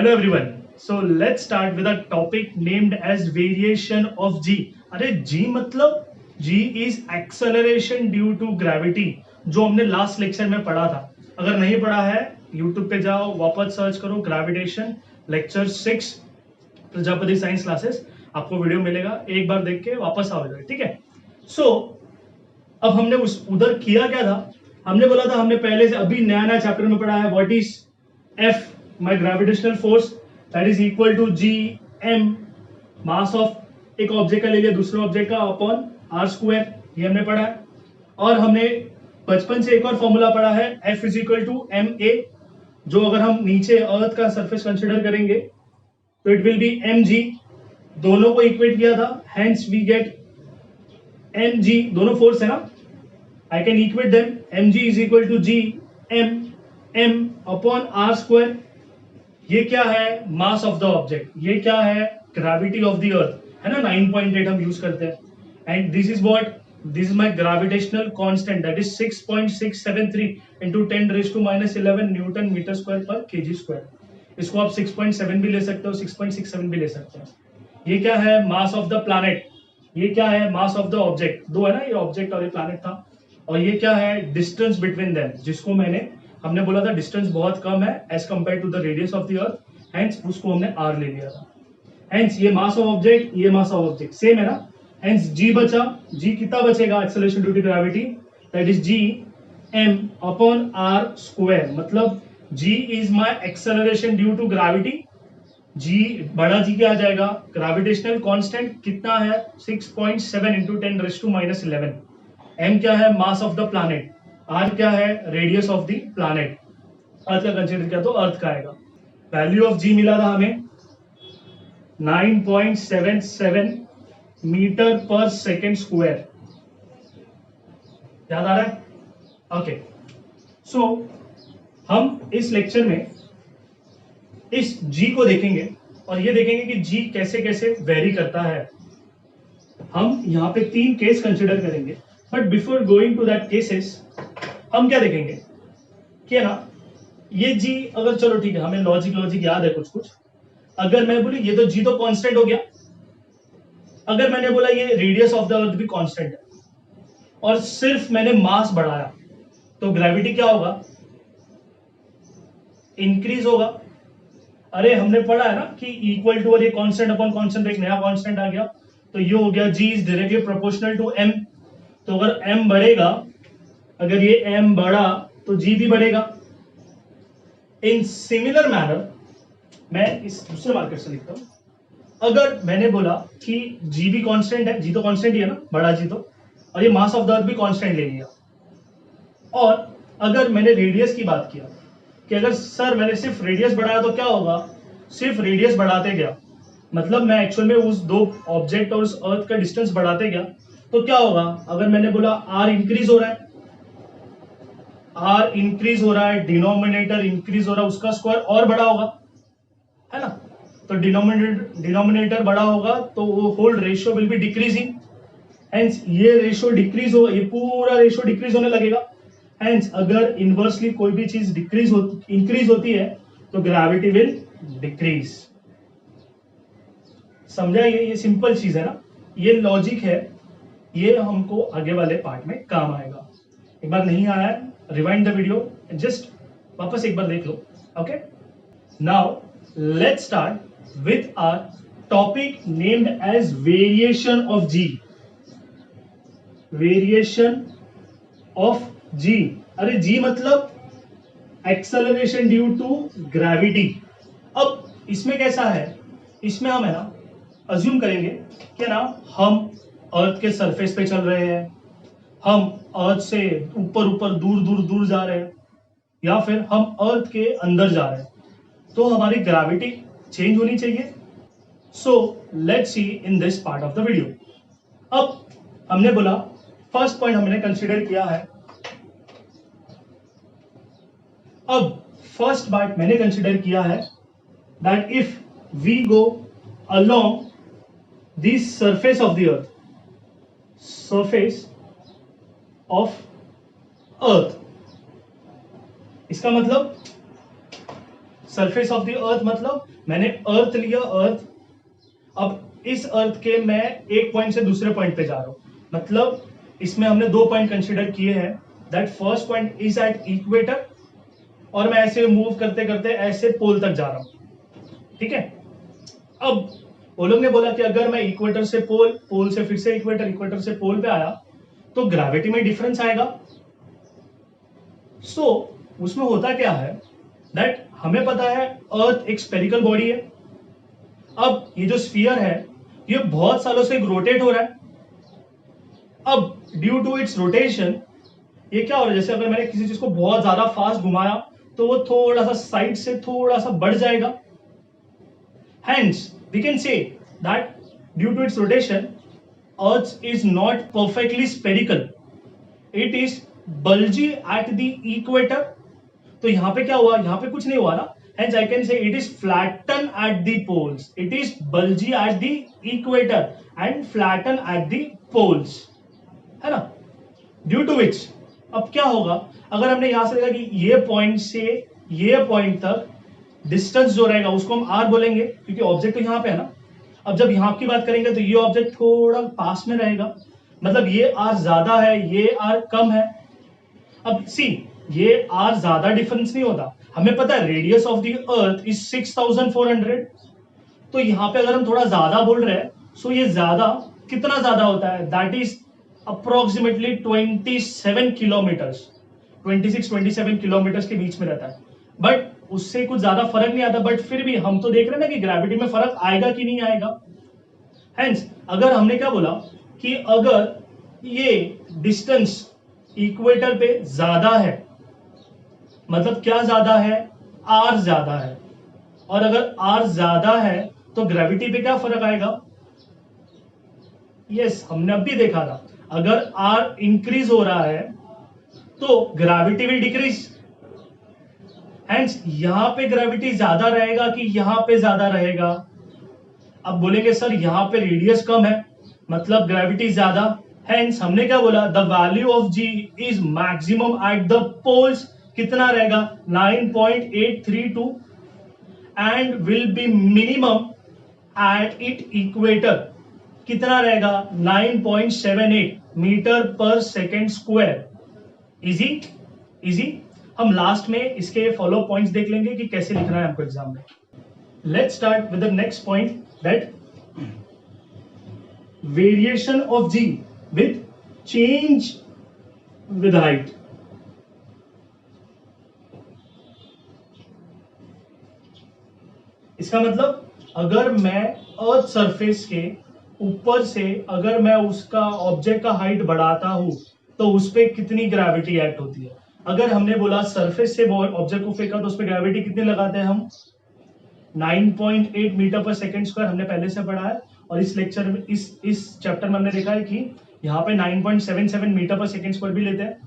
Hello everyone. So let's start with a topic named as variation of g. अरे g मतलब g is acceleration due to gravity, जो हमने last lecture में पढ़ा था. अगर नहीं पढ़ा है YouTube पे जाओ, वापस सर्च करो gravitation lecture 6 Prajapati science classes, आपको वीडियो मिलेगा. एक बार देख के वापस आओ इधर, ठीक है. सो अब हमने उधर किया क्या था, हमने बोला था, हमने पहले से अभी नया नया चैप्टर में पढ़ा है what is F, my gravitational force, that is equal to G M, mass of एक ऑब्जेक्ट का ले लिया दूसरे ऑब्जेक्ट का अपॉन आर स्क्वायर, ये हमने पढ़ा है. और हमने बचपन से एक और फॉर्मूला पढ़ा है F is equal to M A, जो अगर हम नीचे अर्थ का सरफेस कंसिडर करेंगे तो it will be M G. दोनों को इक्वेट किया था, hence we get M G, दोनों फोर्स है ना, I can equate them. mg is equal to g m upon r square. ये क्या है, मास ऑफ द ऑब्जेक्ट. ये क्या है, ग्रेविटी ऑफ द अर्थ, है ना. 9.8 हम यूज करते हैं. And this is what, this is my gravitational constant, that is 6.673 into 10⁻11 newton metre square per KG square. इसको आप 6.7 भी ले सकते हो, 6.67 भी ले सकते हो. ये क्या है, मास ऑफ द प्लैनेट. ये क्या है, मास ऑफ द ऑब्जेक्ट. दो है ना, ये ऑब्जेक्ट और ये प्लैनेट था. और ये क्या है, डिस्टेंस बिटवीन देम, जिसको हमने बोला था डिस्टेंस बहुत कम है as compare to the radius of the earth, hence उसको हमने आर ले लिया था. हेंस ये मास ऑफ ऑब्जेक्ट, ये मास ऑफ ऑब्जेक्ट सेम है ना. हेंस जी बचा, जी कितना बचेगा, acceleration due to gravity, that is G M upon R square. मतलब g is my acceleration due to gravity. G बड़ा जी क्या आ जाएगा, ग्रेविटेशनल कांस्टेंट कितना है, 6.7 into 10⁻11. m क्या है, mass of the planet. r क्या है, रेडियस ऑफ द प्लैनेट. अर्थ का कंसीडर किया तो अर्थ का आएगा. वैल्यू ऑफ g मिला था हमें 9.77 मीटर पर सेकेंड स्क्वायर. याद आ रहा है. ओके, सो हम इस लेक्चर में इस g को देखेंगे और ये देखेंगे कि g कैसे कैसे वेरी करता है. हम यहाँ पे 3 केस कंसिडर करेंगे, but before going to that cases हम क्या देखेंगे कि ना, ये जी अगर, चलो ठीक है, हमें लॉजिक याद है कुछ कुछ. अगर मैं बोली ये तो जी तो कांस्टेंट हो गया, अगर मैंने बोला ये रेडियस ऑफ द अर्थ भी कांस्टेंट है और सिर्फ मैंने मास बढ़ाया तो ग्रेविटी क्या होगा, इंक्रीज होगा. अरे हमने पढ़ा है ना कि इक्वल टू, और ये कांस्टेंट अपॉन कांस्टेंट, एक नया कांस्टेंट आ गया, तो ये हो गया g is directly proportional to M. तो अगर m बढ़ेगा, अगर ये m बढ़ा तो g भी बढ़ेगा. इन सिमिलर मैनर मैं इस दूसरे मार्कर से लिखता हूं. अगर मैंने बोला कि g भी कांस्टेंट है, g तो कांस्टेंट ही है ना, बड़ा g तो, और ये मास ऑफ द अर्थ भी कांस्टेंट ले लिया. और अगर मैंने रेडियस की बात किया कि अगर सर मैंने सिर्फ रेडियस बढ़ाया तो क्या होगा, सिर्फ रेडियस बढ़ाते गया, मतलब मैं एक्चुअल में उस दो ऑब्जेक्ट और उस अर्थ का डिस्टेंस बढ़ाते गया, तो क्या होगा, अगर मैंने बोला आर इंक्रीज हो रहा है, आर इंक्रीज हो रहा है, डिनोमिनेटर इंक्रीज हो रहा है, उसका स्क्वायर और बड़ा होगा, है ना. तो डिनोमिनेटर बड़ा होगा तो वो whole ratio will be decreasing. Hence ये रेशियो डिक्रीज हो, ये पूरा रेशियो डिक्रीज होने लगेगा. हेंस अगर इनवर्सली कोई भी चीज इंक्रीज होती है तो ग्रेविटी विल डिक्रीज. समझा, ये सिंपल चीज है ना, ये लॉजिक है, ये हमको आगे वाले पार्ट में काम आएगा. एक बार नहीं आया है, रिवाइंड द वीडियो, जस्ट वापस एक बार देख लो. Okay, now let's start with our topic named as variation of g. Variation of g. अरे जी मतलब एक्सेलरेशन ड्यू टू ग्रेविटी. अब इसमें कैसा है, इसमें हम है ना अज्यूम करेंगे कि ना हम अर्थ के सरफेस पे चल रहे हैं, हम अर्थ से ऊपर ऊपर दूर दूर दूर जा रहे हैं, या फिर हम अर्थ के अंदर जा रहे हैं, तो हमारी ग्रेविटी चेंज होनी चाहिए. So let's see in this part of the video. अब हमने बोला, फर्स्ट पॉइंट हमने कंसीडर किया है. अब फर्स्ट पार्ट मैंने कंसीडर किया है that if we go along the surface of the earth, surface of earth, इसका मतलब सरफेस ऑफ द अर्थ मतलब मैंने अर्थ लिया, अर्थ, अब इस अर्थ के मैं एक पॉइंट से दूसरे पॉइंट पे जा रहा हूं, मतलब इसमें हमने 2 पॉइंट कंसीडर किए हैं, that first point is at equator और मैं ऐसे मूव करते करते ऐसे पोल तक जा रहा हूं, ठीक है। अब वो लोग ने बोला कि अगर मैं इक्वेटर से पोल, पोल से फिर से इक्वेटर, इक्वेटर से पोल पे आया तो ग्रेविटी में डिफरेंस आएगा। सो उसमें होता क्या है दैट हमें पता है अर्थ एक स्फेरिकल बॉडी है। अब ये जो स्फीयर है ये बहुत सालों से रोटेट हो रहा है। अब ड्यू टू इट्स रोटेशन ये क्या हो रहा है, जैसे अगर मैंने किसी चीज को बहुत ज्यादा फास्ट घुमाया तो वो थोड़ा सा साइड से थोड़ा सा बढ़ जाएगा। Hence, we can say that due to its rotation, Earth is not perfectly spherical. It is bulgy at the equator. तो यहाँ पे क्या हुआ, यहाँ पे कुछ नहीं हुआ ना। Hence, I can say it is flattened at the poles. It is bulgy at the equator and flattened at the poles. है ना? Due to which, अब क्या होगा, अगर हमने यहां से देखा कि ये पॉइंट से ये पॉइंट तक डिस्टेंस जो रहेगा उसको हम आर बोलेंगे, क्योंकि ऑब्जेक्ट तो यहाँ पे है ना। अब जब यहाँ की बात करेंगे तो ये ऑब्जेक्ट थोड़ा पास में रहेगा, मतलब ये आर ज्यादा है, ये आर कम है। अब सी, ये आर ज्यादा डिफरेंस नहीं होता, हमें पता है radius of the earth is 6400, तो यहाँ पे अगर हम थोड़ा ज्यादा बोल रहे हैं सो ये ज्यादा कितना ज्यादा होता है, that is approximately 27 kilometres, 26-27 kilometres के बीच में रहता है। बट उससे कुछ ज्यादा फर्क नहीं आता, बट फिर भी हम तो देख रहे हैं ना कि ग्रेविटी में फर्क आएगा कि नहीं आएगा। हेंस अगर हमने क्या बोला कि अगर ये डिस्टेंस इक्वेटर पे ज्यादा है, मतलब क्या ज्यादा है, आर ज्यादा है, और अगर आर ज्यादा है तो ग्रेविटी पे क्या फर्क आएगा। यस, हमने अब भी देखा था, अगर आर इंक्रीज हो रहा है तो ग्रेविटी विल डिक्रीज। हेंस यहां पे ग्रेविटी ज्यादा रहेगा कि यहां पे ज्यादा रहेगा। अब बोलेंगे सर यहां पे रेडियस कम है मतलब ग्रेविटी ज्यादा। हेंस हमने क्या बोला, the value of G is maximum at the poles, कितना रहेगा 9.832 and will be minimum at it equator, कितना रहेगा 9.78 metre per second square. Easy easy. हम लास्ट में इसके फॉलो पॉइंट्स देख लेंगे कि कैसे लिखना है हमको एग्जाम में। Let's start with the next point, that variation of ji with change with height. इसका मतलब अगर मैं अर्थ सरफेस के ऊपर से अगर मैं उसका ऑब्जेक्ट का हाइट बढ़ाता हूं तो उस पर कितनी ग्रेविटी एक्ट होती है। अगर हमने बोला सरफेस से ऑब्जेक्ट को फेंका तो उस पर ग्रेविटी कितनी लगाते हैं हम, 9.8 मीटर पर सेकेंड स्क्वायर, हमने पहले से पढ़ा है। और इस लेक्चर में इस चैप्टर में हमने देखा है कि यहाँ पे 9.77 मीटर पर सेकेंड स्क्वायर भी लेते हैं।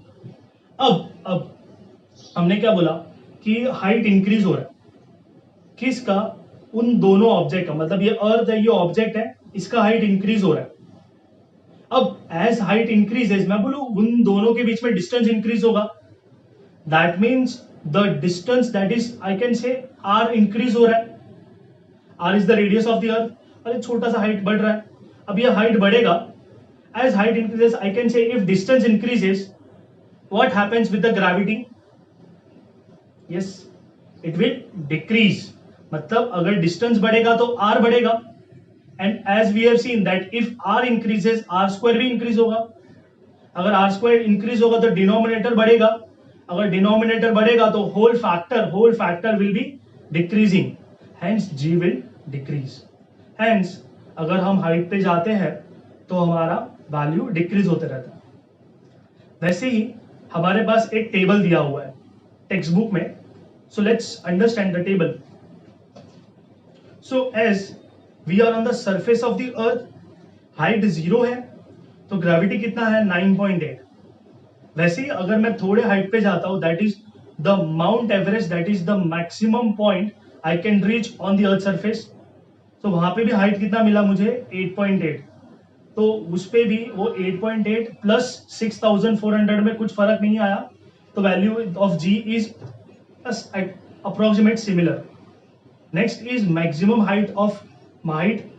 अब हमने क्या बोला कि हाइट इंक्रीज हो रहा है, किसका, उन दोनों ऑब्जेक्ट का, मतलब ये अर्थ है, ये ऑब्जेक्ट है, इसका हाइट इंक्रीज हो रहा है। अब एज हाइट इंक्रीजेज, मैं बोलूं उन दोनों के बीच में डिस्टेंस इंक्रीज होगा, that means the distance that is I can say R increase हो रहा है। R is the radius of the earth. अरे छोटा सा हाइट बढ़ रहा है, अब ये हाइट बढ़ेगा, as height increases I can say if distance increases what happens with the gravity, yes it will decrease. मतलब अगर डिस्टेंस बढ़ेगा तो आर बढ़ेगा, and as we have seen that if R increases R square भी increase होगा। अगर are square increase होगा तो डिनोमिनेटर बढ़ेगा, अगर डिनोमिनेटर बढ़ेगा तो whole factor will be decreasing, hence G will decrease. Hence अगर हम हाइट पे जाते हैं तो हमारा वैल्यू डिक्रीज होते रहता है। वैसे ही हमारे पास एक टेबल दिया हुआ है टेक्स्ट बुक में, so let's understand the table. So as we are on the surface of the earth, height 0 है तो ग्रेविटी कितना है 9.8। वैसे ही अगर मैं थोड़े हाइट पे जाता हूं, that is the mount Everest, that is the maximum point I can reach on the earth surface. तो वहां पे भी हाइट कितना मिला मुझे 8.8, तो उस पे भी वो 8.8 प्लस 6400 में कुछ फर्क नहीं आया, तो value of G is approximate similar. Next is maximum height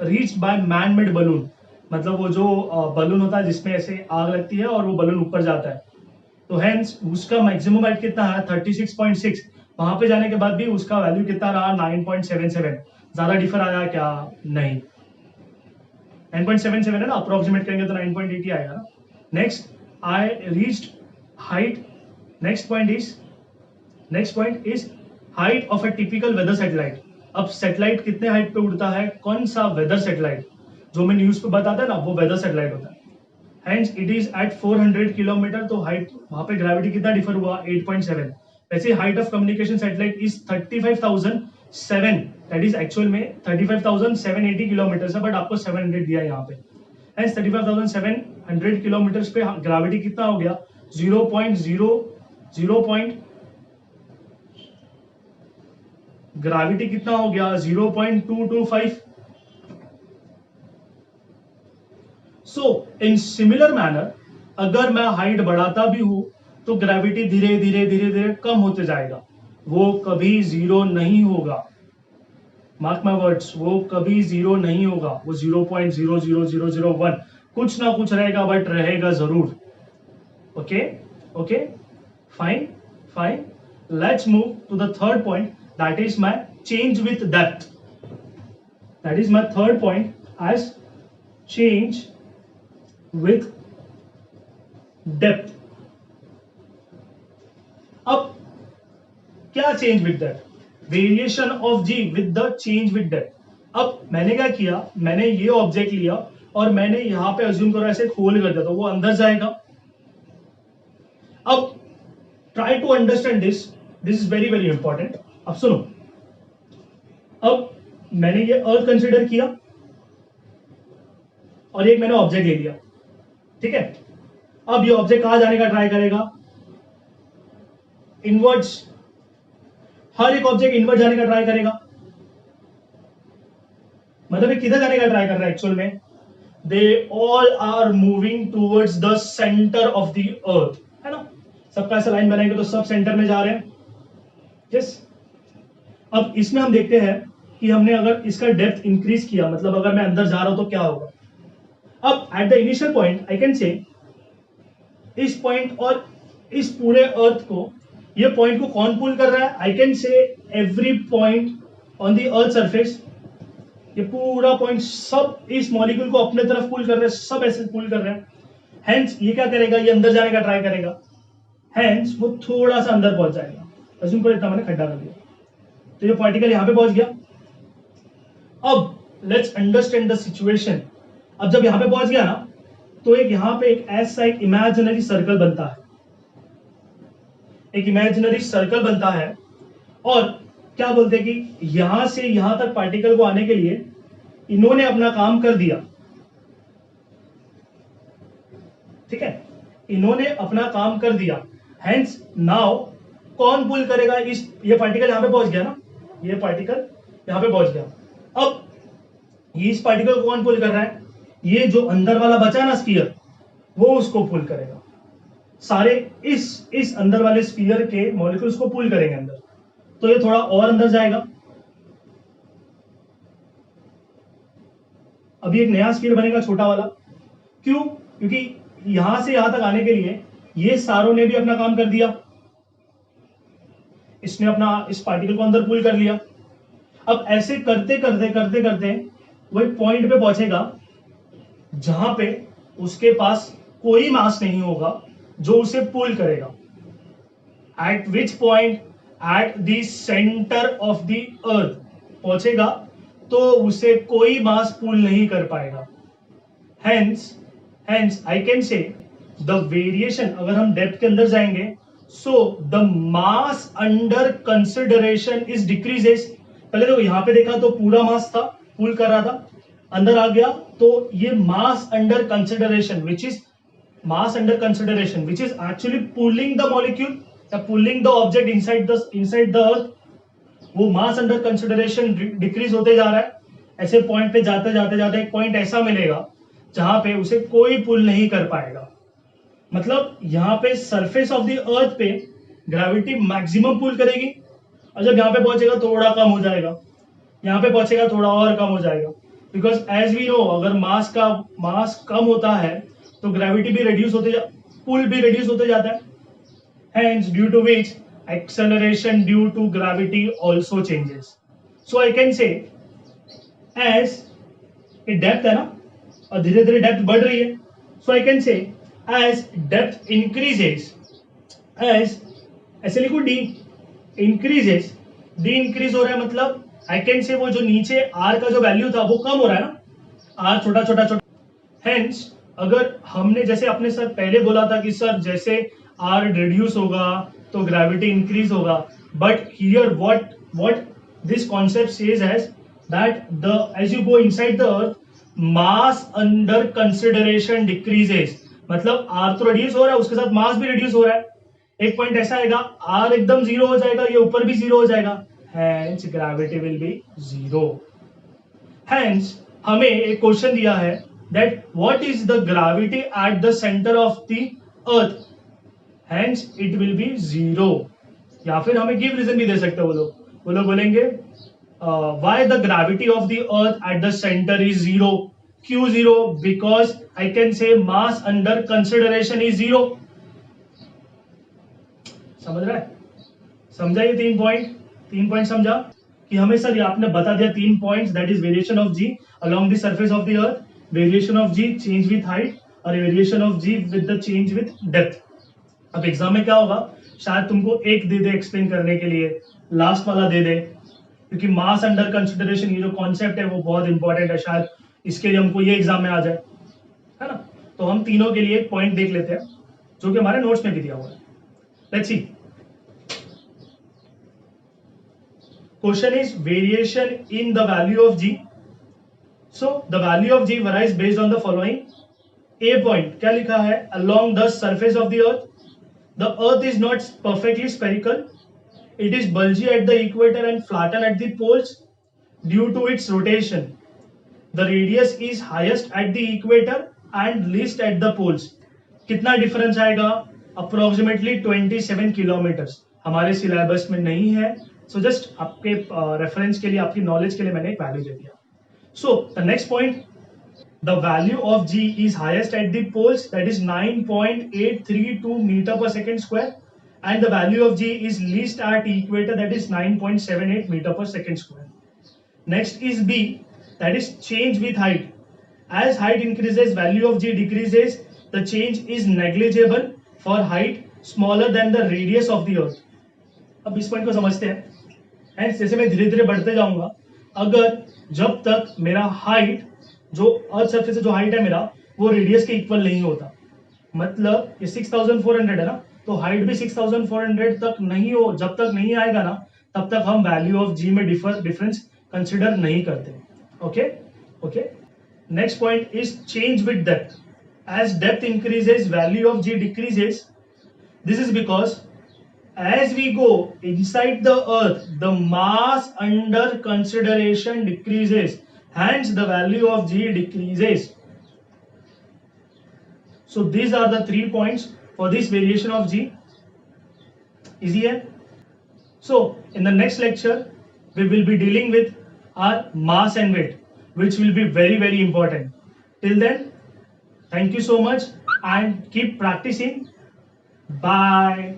reached by man made balloon, मतलब वो जो बलून होता है जिसमें ऐसे आग लगती है और वो बलून ऊपर जाता है, तो हेंस उसका मैक्सिमम हाइट कितना है 36.6। वहां पे जाने के बाद भी उसका वैल्यू कितना रहा 9.77। ज्यादा डिफर आया क्या? नहीं, 9.77 है ना, अप्रोक्सीमेट करेंगे तो 9.80 आएगा ना। Next I reached height, next point is height of a typical weather satellite. अब सैटेलाइट कितने हाइट पे उड़ता है, कौन सा वेदर सैटेलाइट, जो मैं न्यूज पे बताता है ना वो वेदर सैटेलाइट होता है। Hence it is at 400 kilometre, तो हाइट वहां पे ग्रेविटी कितना डिफर हुआ 8.7। वैसे height of communication satellite is 35,007, that is actual में 35,780 किलोमीटर है, बट आपको 700 दिया यहाँ पे। हेंस 35,700 किलोमीटर पे ग्रेविटी कितना हो गया 0.0 ग्रेविटी कितना हो गया 0.225। सो इन सिमिलर मैनर अगर मैं हाइट बढ़ाता भी हूं तो ग्रेविटी धीरे धीरे धीरे धीरे कम होते जाएगा, वो कभी जीरो नहीं होगा। मार्क माय वर्ड्स, वो कभी जीरो नहीं होगा, वो 0.00001 कुछ ना कुछ रहेगा, बट रहेगा जरूर। Okay okay, fine fine. Let's move to the third point, that is my change with depth. That is my third point as change with depth। अब क्या change with depth, variation of ji with the change with depth. अब मैंने क्या किया, मैंने ये object लिया और मैंने यहां पे अज्यूम करो ऐसे खोल कर दिया तो वो अंदर जाएगा। अब try to understand this is very very important. अब सुनो, अब मैंने ये अर्थ कंसिडर किया और एक मैंने ऑब्जेक्ट ले लिया, ठीक है। अब ये ऑब्जेक्ट कहां जाने का ट्राई करेगा, इनवर्ड्स। हर एक ऑब्जेक्ट इनवर्ड जाने का ट्राई करेगा, मतलब ये किधर जाने का ट्राई कर रहा है एक्चुअल में, they all are moving towards the centre of the earth, है ना। सबका ऐसा लाइन बनाएंगे तो सब सेंटर में जा रहे हैं। यस। अब इसमें हम देखते हैं कि हमने अगर इसका डेप्थ इंक्रीज किया, मतलब अगर मैं अंदर जा रहा हूं तो क्या होगा। अब at the initial point I can से, इस पॉइंट और इस पूरे अर्थ को, ये पॉइंट को कौन पुल कर रहा है, आई कैन से every point on the earth surface, ये पूरा पॉइंट सब इस मॉलिक्यूल को अपने तरफ पुल कर रहे हैं, सब ऐसे पुल कर रहे हैं। हेंस ये क्या करेगा, ये अंदर जाने का ट्राई करेगा, हेंस वो थोड़ा सा अंदर पहुंच जाएगा। अज्यूम करो इतना मैंने खड्डा कर दिया तो ये पार्टिकल यहां पे पहुंच गया। अब लेट्स अंडरस्टैंड द सिचुएशन। अब जब यहां पे पहुंच गया ना, तो एक यहां पे एक ऐसा एक इमेजिनरी सर्कल बनता है, एक इमेजिनरी सर्कल बनता है। और क्या बोलते हैं कि यहां से यहां तक पार्टिकल को आने के लिए इन्होंने अपना काम कर दिया, ठीक है, इन्होंने अपना काम कर दिया। हेंस नाउ कौन पुल करेगा, इस ये पार्टिकल यहां पे पहुंच गया ना, ये पार्टिकल यहां पे पहुंच गया। अब ये इस पार्टिकल को कौन पुल कर रहा है, ये जो अंदर वाला बचा ना स्फीयर, वो उसको पुल करेगा। सारे इस अंदर वाले स्फीयर के मॉलिक्यूल्स को पुल करेंगे अंदर, तो ये थोड़ा और अंदर जाएगा। अभी एक नया स्फीयर बनेगा छोटा वाला, क्यों, क्योंकि यहां से यहां तक आने के लिए ये सारों ने भी अपना काम कर दिया, इसने अपना इस पार्टिकल को अंदर पुल कर लिया। अब ऐसे करते करते करते करते वो एक पॉइंट पे पहुंचेगा जहां पे उसके पास कोई मास नहीं होगा जो उसे पुल करेगा। Eight which point, eight the centre of the अर्थ पहुंचेगा तो उसे कोई मास पुल नहीं कर पाएगा। हेंस आई कैन से द वेरिएशन, अगर हम डेप्थ के अंदर जाएंगे, so the mass under consideration is decreases. पहले तो यहां पे देखा तो पूरा मास था, पुल कर रहा था, अंदर आ गया तो ये mass under consideration which is actually pulling the molecule या pulling the object inside the earth, वो मास अंडर कंसिडरेशन डिक्रीज होते जा रहा है। ऐसे पॉइंट पे जाते जाते जाते एक पॉइंट ऐसा मिलेगा जहां पे उसे कोई पुल नहीं कर पाएगा। मतलब यहां पे सरफेस ऑफ द अर्थ पे ग्रेविटी मैक्सिमम पुल करेगी और जब यहां पे पहुंचेगा थोड़ा कम हो जाएगा। यहाँ पे पहुंचेगा थोड़ा और कम हो जाएगा, बिकॉज एज वी नो अगर मास कम होता है तो ग्रेविटी भी रिड्यूस होते पुल भी रिड्यूस होते जाता है, hence due to which acceleration due to gravity also changes. So I can say as ये डेप्थ है ना और धीरे धीरे डेप्थ बढ़ रही है, so I can say as depth increases, as ऐसे लिखो डी इंक्रीजेस, डी इंक्रीज हो रहा है मतलब आई कैन से वो जो नीचे आर का जो वैल्यू था वो कम हो रहा है ना, आर छोटा छोटा छोटा, हेंस अगर हमने जैसे अपने सर पहले बोला था कि सर जैसे आर रिड्यूस होगा तो ग्रेविटी इंक्रीज होगा, but here what this concept says as that the as you go inside the earth mass under consideration decreases, मतलब आर तो रिड्यूस हो रहा है उसके साथ मास भी रिड्यूस हो रहा है, एक पॉइंट ऐसा आएगा आर एकदम जीरो हो जाएगा, ये ऊपर भी जीरो हो जाएगा, hence gravity will be zero. Hence हमें एक क्वेश्चन दिया है that what is the gravity eight the centre of the earth, hence it will B zero. या फिर हमें गिव रीजन भी दे सकते हैं वो लोग बोलेंगे why the gravity of the earth at the centre is zero, क्यों zero, because I can say mass under consideration is zero. समझ रहा है, समझा ये तीन पॉइंट समझा कि हमें सर ये आपने बता दिया तीन points, that is variation of g along the surface of the earth, variation of g change with height और variation of ji with the change with depth. अब एग्जाम में क्या होगा, शायद तुमको एक दे दे एक्सप्लेन करने के लिए, लास्ट वाला दे दे, क्योंकि मास अंडर कंसिडरेशन ये जो कॉन्सेप्ट है वो बहुत इंपॉर्टेंट है, शायद इसके लिए हमको ये एग्जाम में आ जाए, है ना। तो हम तीनों के लिए एक पॉइंट देख लेते हैं जो कि हमारे नोट्स में भी दिया हुआ है। Let's see, question is variation in the value of G. So the value of G varies based on the following. A point क्या लिखा है, along the surface of the earth the earth is not perfectly spherical, it is bulgy at the equator and flatten at the poles due to its rotation, the radius is highest at the equator and least at the poles। कितना difference आएगा, approximately 27 kilometres, हमारे syllabus में नहीं है, so just आपके reference के लिए, आपकी नॉलेज के लिए मैंने एक वैल्यू दे दिया। So the next point, the value of G is highest at the poles, that is 9.832 meter per second square, and the value of G is least at equator, that is 9.78 meter per second square. Next is B, that is change with height. As height increases, value of G decreases, the change is negligible for height smaller than the radius of the earth। अब इस point को समझते हैं, and जैसे मैं धीरे धीरे बढ़ते जाऊंगा, अगर जब तक मेरा हाइट जो अर्थ सरफेस से जो हाइट है मेरा वो रेडियस के इक्वल नहीं होता, मतलब ये 6400 है ना, तो हाइट भी 6400 तक नहीं हो, जब तक नहीं आएगा ना तब तक हम वैल्यू ऑफ जी में डिफरेंस कंसिडर नहीं करते। Okay next point is change with depth. As depth increases value of G decreases, this is because as we go inside the earth the mass under consideration decreases, hence the value of G decreases। So these are the 3 points for this variation of G। Easy है? So in the next lecture we will be dealing with our mass and weight, which will be very very important. Till then, thank you so much and keep practicing. Bye.